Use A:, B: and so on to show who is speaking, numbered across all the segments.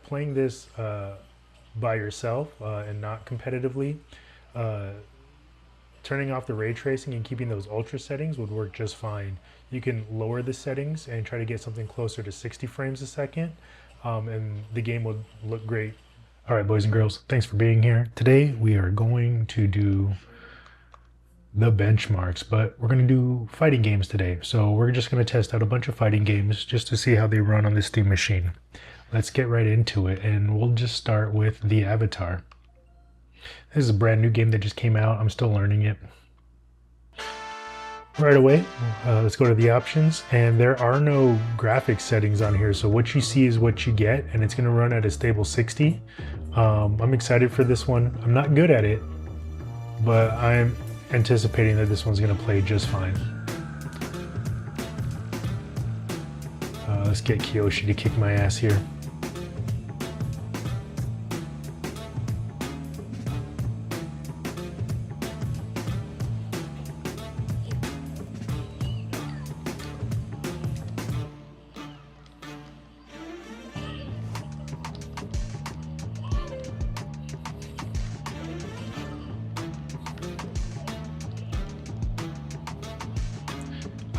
A: playing this by yourself and not competitively, turning off the ray tracing and keeping those ultra settings would work just fine. You can lower the settings and try to get something closer to 60 frames a second, and the game will look great. All right, boys and girls, thanks for being here. Today we are going to do the benchmarks, but we're going to do fighting games today. So we're just going to test out a bunch of fighting games just to see how they run on this Steam machine. Let's get right into it, and we'll just start with the Avatar. This is a brand new game that just came out. I'm still learning it. Right away, let's go to the options, and there are no graphics settings on here, so what you see is what you get, and it's going to run at a stable 60. I'm excited for this one. I'm not good at it, but I'm anticipating that this one's going to play just fine. Let's get Kiyoshi to kick my ass here.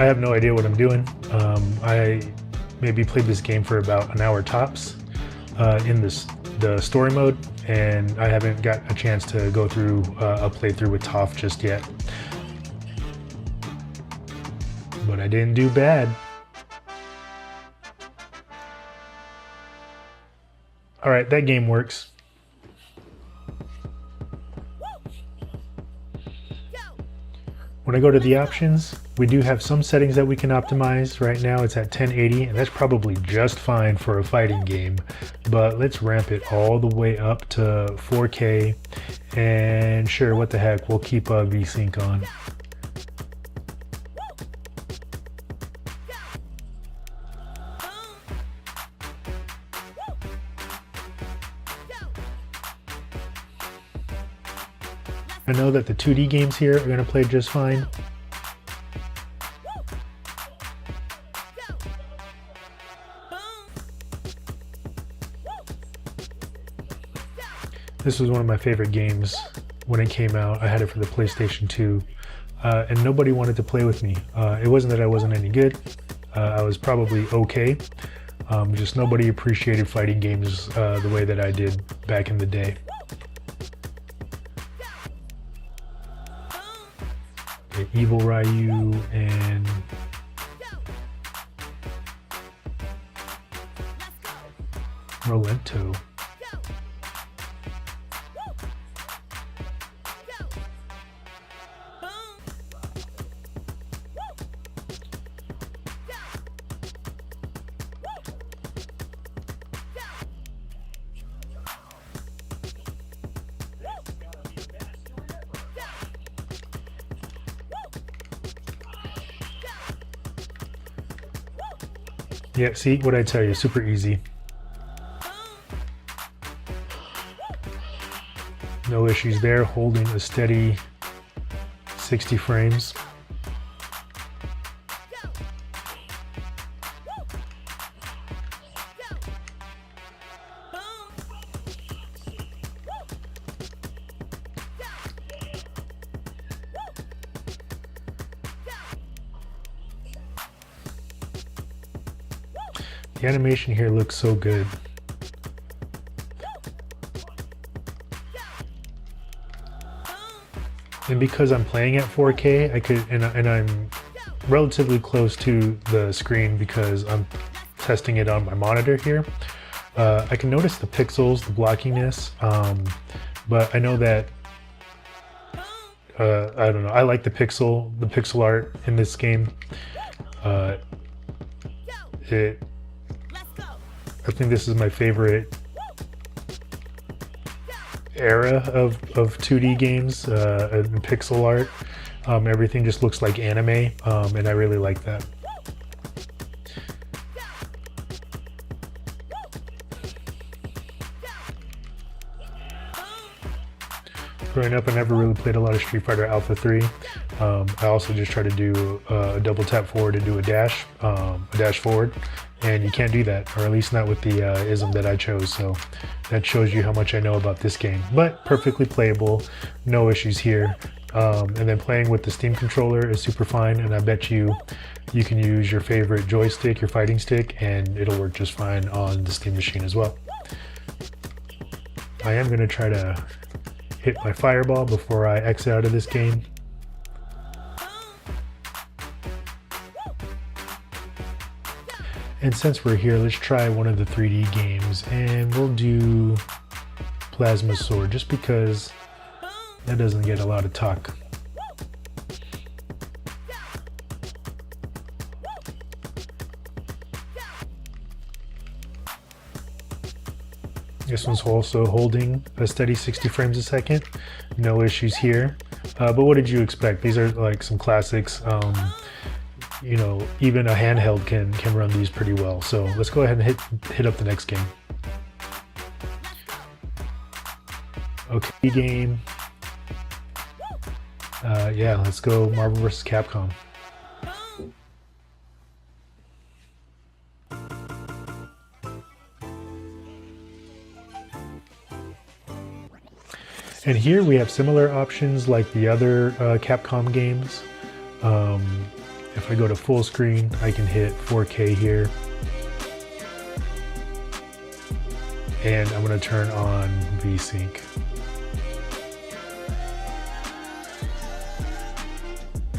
A: I have no idea what I'm doing. I maybe played this game for about an hour tops in the story mode, and I haven't got a chance to go through a playthrough with Toph just yet. But I didn't do bad. All right, that game works. When I go to the options, we do have some settings that we can optimize. Right now it's at 1080, and that's probably just fine for a fighting game, but let's ramp it all the way up to 4K, and sure, what the heck, we'll keep VSync on. I know that the 2D games here are going to play just fine. This was one of my favorite games when it came out. I had it for the PlayStation 2, and nobody wanted to play with me. It wasn't that I wasn't any good. I was probably okay. Just nobody appreciated fighting games the way that I did back in the day. Evil Ryu and Rolento. Yeah, see what I tell you, super easy. No issues there, holding a steady 60 frames. The animation here looks so good. And because I'm playing at 4K, I could, and I'm relatively close to the screen because I'm testing it on my monitor here. I can notice the pixels, the blockiness, but I know that I don't know. I like the pixel art in this game. I think this is my favorite era of 2D games and pixel art. Everything just looks like anime, and I really like that. Growing up, I never really played a lot of Street Fighter Alpha 3. I also just try to do a double tap forward to do a dash forward, and you can't do that, or at least not with the ism that I chose. So that shows you how much I know about this game, but perfectly playable, no issues here. And then playing with the Steam controller is super fine, and I bet you can use your favorite joystick, your fighting stick, and it'll work just fine on the Steam machine as well. I am going to try to hit my fireball before I exit out of this game. And since we're here, let's try one of the 3D games, and we'll do Plasma Sword just because that doesn't get a lot of talk. This one's also holding a steady 60 frames a second. No issues here. But what did you expect? These are like some classics. You know, even a handheld can run these pretty well. So let's go ahead and hit up the next game. Okay, game. Yeah, let's go Marvel vs. Capcom. And here we have similar options like the other Capcom games. If I go to full screen, I can hit 4K here. And I'm going to turn on VSync.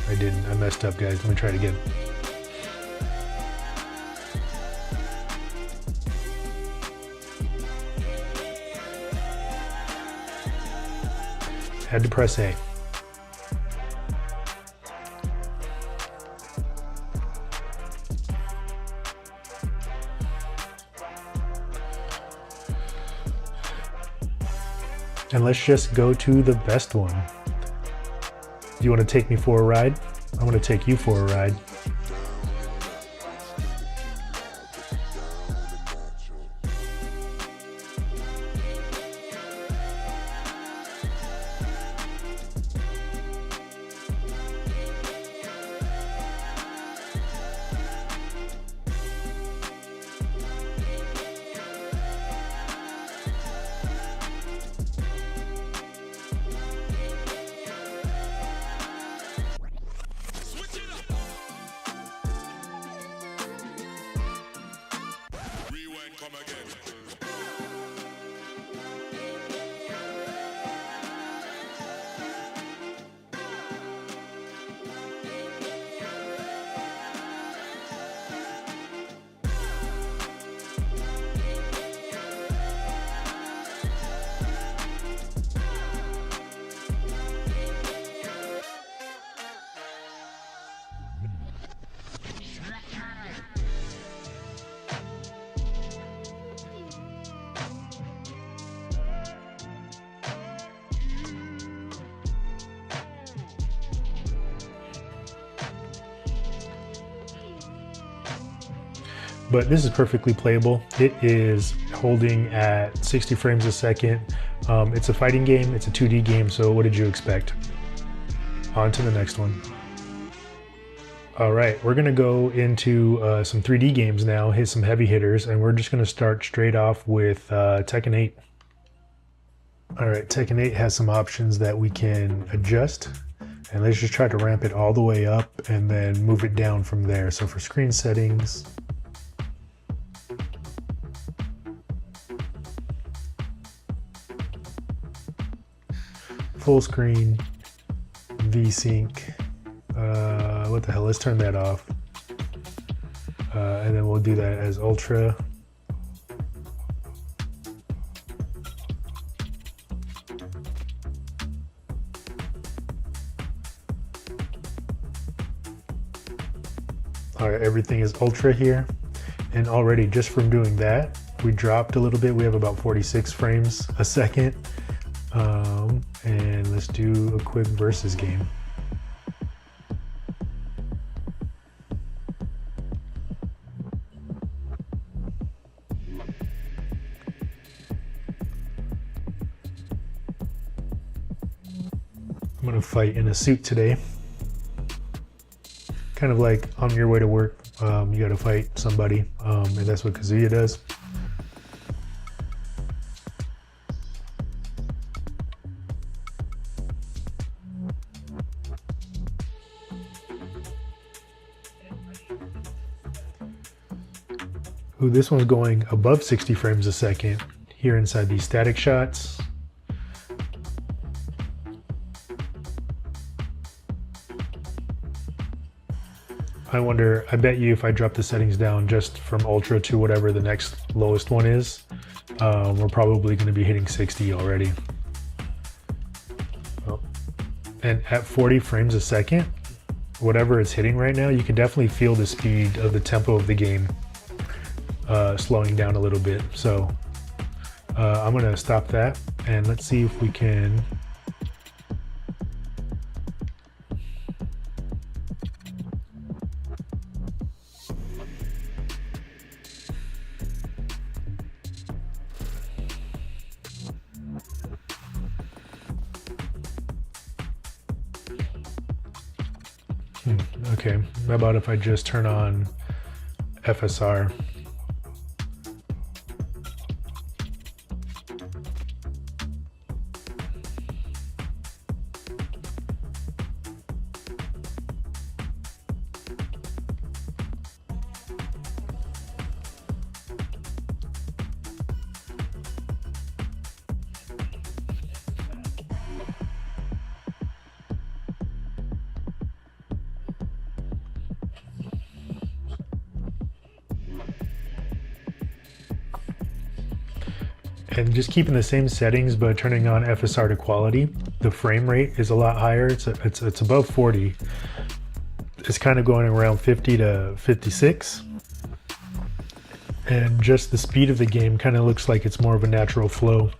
A: I didn't, I messed up, guys. Let me try it again. Had to press A. And let's just go to the best one. Do you want to take me for a ride? I want to take you for a ride. But this is perfectly playable. It is holding at 60 frames a second. It's a fighting game, it's a 2D game, so what did you expect? On to the next one. All right, we're gonna go into some 3D games now, hit some heavy hitters, and we're just gonna start straight off with Tekken 8. All right, Tekken 8 has some options that we can adjust, and let's just try to ramp it all the way up and then move it down from there. So for screen settings, full screen, VSync, what the hell, let's turn that off. And then we'll do that as Ultra. All right, everything is Ultra here. And already just from doing that, we dropped a little bit. We have about 46 frames a second. And let's do a quick versus game. I'm gonna fight in a suit today. Kind of like on your way to work, You gotta fight somebody, and that's what Kazuya does. Ooh, this one's going above 60 frames a second here inside these static shots. I wonder, I bet you if I drop the settings down just from Ultra to whatever the next lowest one is, we're probably going to be hitting 60 already. Oh. And at 40 frames a second, whatever it's hitting right now, you can definitely feel the speed of the tempo of the game slowing down a little bit. So I'm going to stop that and let's see if we can okay, how about if I just turn on FSR? And just keeping the same settings, but turning on FSR to quality, the frame rate is a lot higher. It's above 40. It's kind of going around 50 to 56. And just the speed of the game kind of looks like it's more of a natural flow.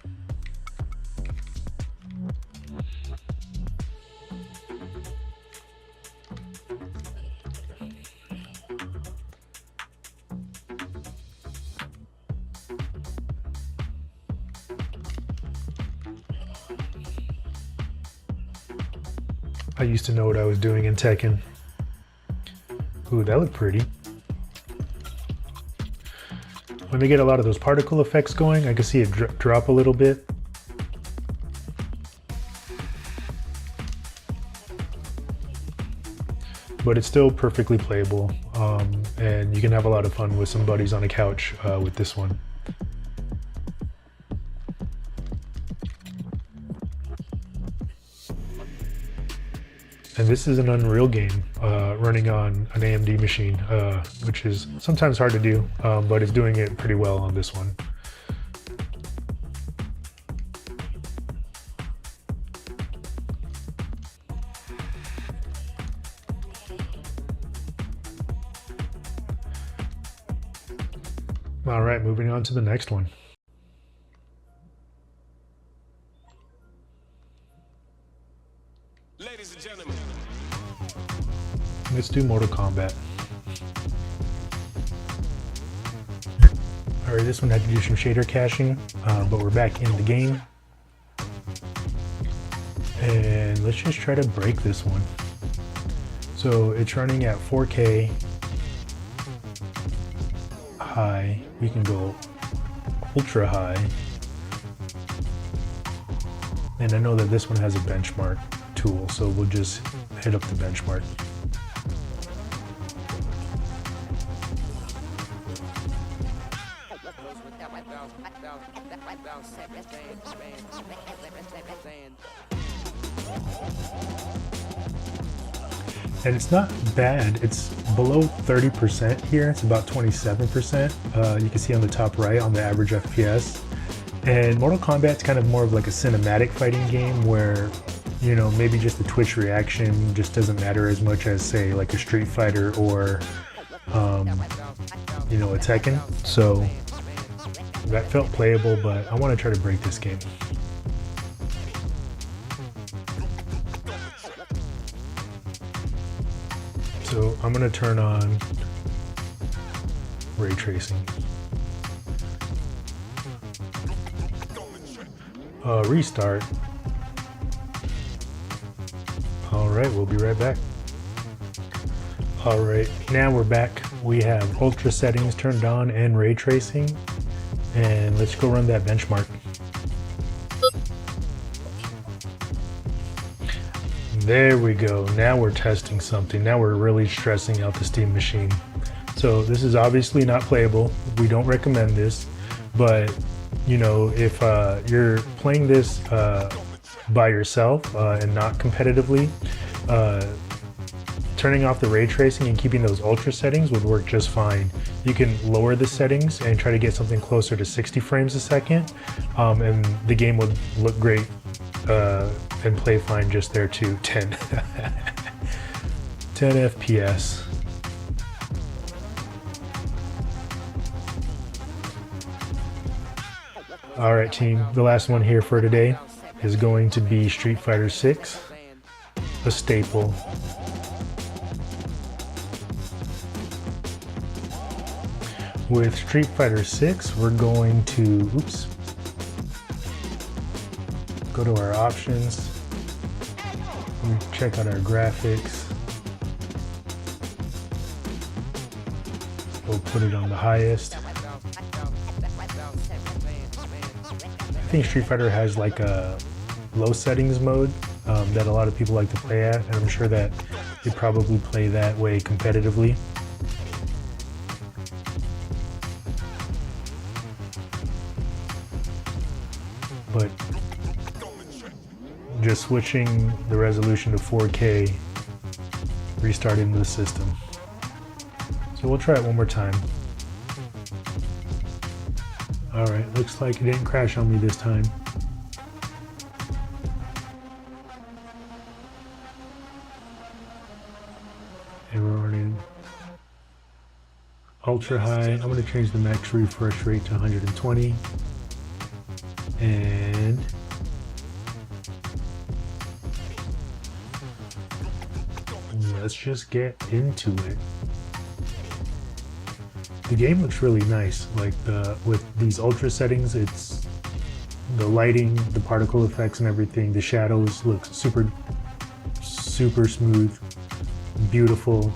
A: I used to know what I was doing in Tekken. Ooh, that looked pretty. When they get a lot of those particle effects going, I can see it drop a little bit. But it's still perfectly playable, and you can have a lot of fun with some buddies on a couch with this one. And this is an Unreal game running on an AMD machine, which is sometimes hard to do, but it's doing it pretty well on this one. All right, moving on to the next one.
B: Ladies and gentlemen,
A: let's do Mortal Kombat. All right, this one had to do some shader caching, but we're back in the game. And let's just try to break this one. So it's running at 4K high. We can go ultra high. And I know that this one has a benchmark tool, so we'll just hit up the benchmark. And it's not bad. It's below 30% here. It's about 27%. You can see on the top right on the average FPS. And Mortal Kombat's kind of more of like a cinematic fighting game where, you know, maybe just the Twitch reaction just doesn't matter as much as, say, like a Street Fighter or, you know, a Tekken. So that felt playable, but I want to try to break this game. So I'm going to turn on ray tracing. Restart. All right, we'll be right back. All right, now we're back. We have ultra settings turned on and ray tracing, and let's go run that benchmark. There we go. Now we're testing something. Now we're really stressing out the Steam machine. So this is obviously not playable. We don't recommend this, but you know, if you're playing this by yourself and not competitively, turning off the ray tracing and keeping those ultra settings would work just fine. You can lower the settings and try to get something closer to 60 frames a second, and the game would look great and play fine just there too. 10 FPS. All right, team, the last one here for today is going to be Street Fighter 6, a staple. With Street Fighter 6, we're going to, go to our options, check out our graphics. We'll put it on the highest. I think Street Fighter has like a low settings mode that a lot of people like to play at, and I'm sure that they probably play that way competitively. But just switching the resolution to 4K restarted the system. So we'll try it one more time. All right, looks like it didn't crash on me this time. And we're running ultra high. I'm going to change the max refresh rate to 120. And let's just get into it. The game looks really nice. Like with these ultra settings, it's the lighting, the particle effects and everything. The shadows look super smooth, beautiful.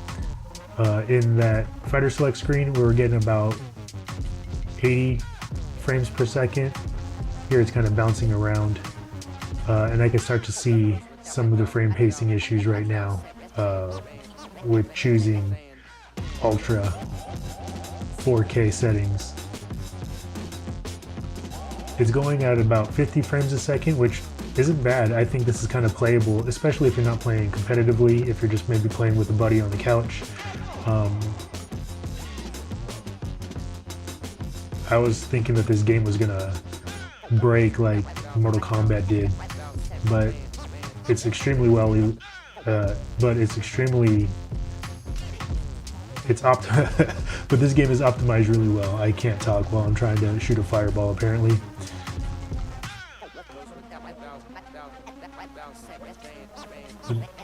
A: In that fighter select screen, we were getting about 80 frames per second. Here it's kind of bouncing around, and I can start to see some of the frame pacing issues right now with choosing ultra 4K settings. It's going at about 50 frames a second, which isn't bad. I think this is kind of playable, especially if you're not playing competitively, if you're just maybe playing with a buddy on the couch. I was thinking that this game was gonna break like Mortal Kombat did, but it's extremely but this game is optimized really well. I can't talk while I'm trying to shoot a fireball apparently.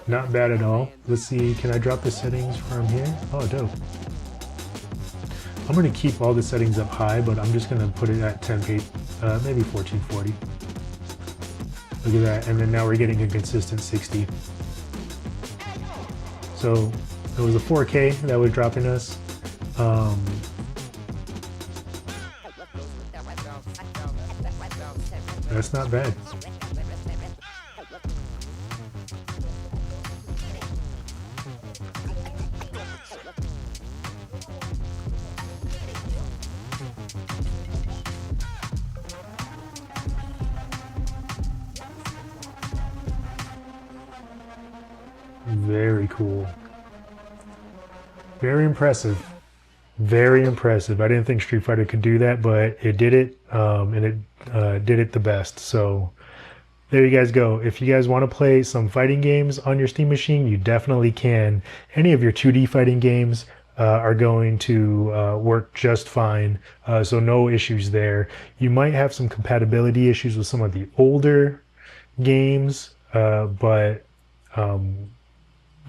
A: Not bad at all. Let's see, can I drop the settings from here? Oh, dope. I'm going to keep all the settings up high, but I'm just going to put it at 1080, maybe 1440. Look at that, and then now we're getting a consistent 60. So it was a 4K that was dropping us. That's not bad. Very cool. Very impressive. Very impressive. I didn't think Street Fighter could do that, but it did it, and it did it the best. So there you guys go. If you guys want to play some fighting games on your Steam machine, you definitely can. Any of your 2D fighting games are going to work just fine. So no issues there. You might have some compatibility issues with some of the older games, but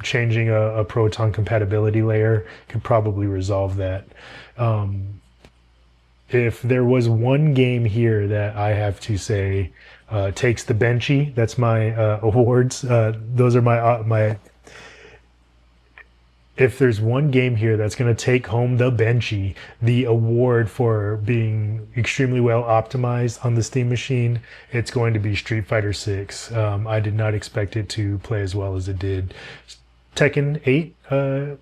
A: changing a Proton compatibility layer could probably resolve that. If there was one game here that I have to say takes the Benchie, that's my awards. Those are my if there's one game here that's going to take home the Benchie, the award for being extremely well optimized on the Steam machine, it's going to be Street Fighter 6. I did not expect it to play as well as it did. Tekken 8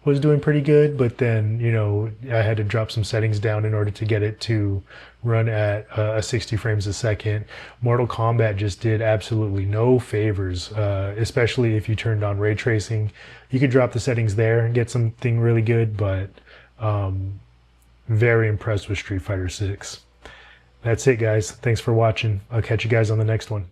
A: was doing pretty good, but then, you know, I had to drop some settings down in order to get it to run at 60 frames a second. Mortal Kombat just did absolutely no favors, especially if you turned on ray tracing. You could drop the settings there and get something really good, but very impressed with Street Fighter 6. That's it, guys. Thanks for watching. I'll catch you guys on the next one.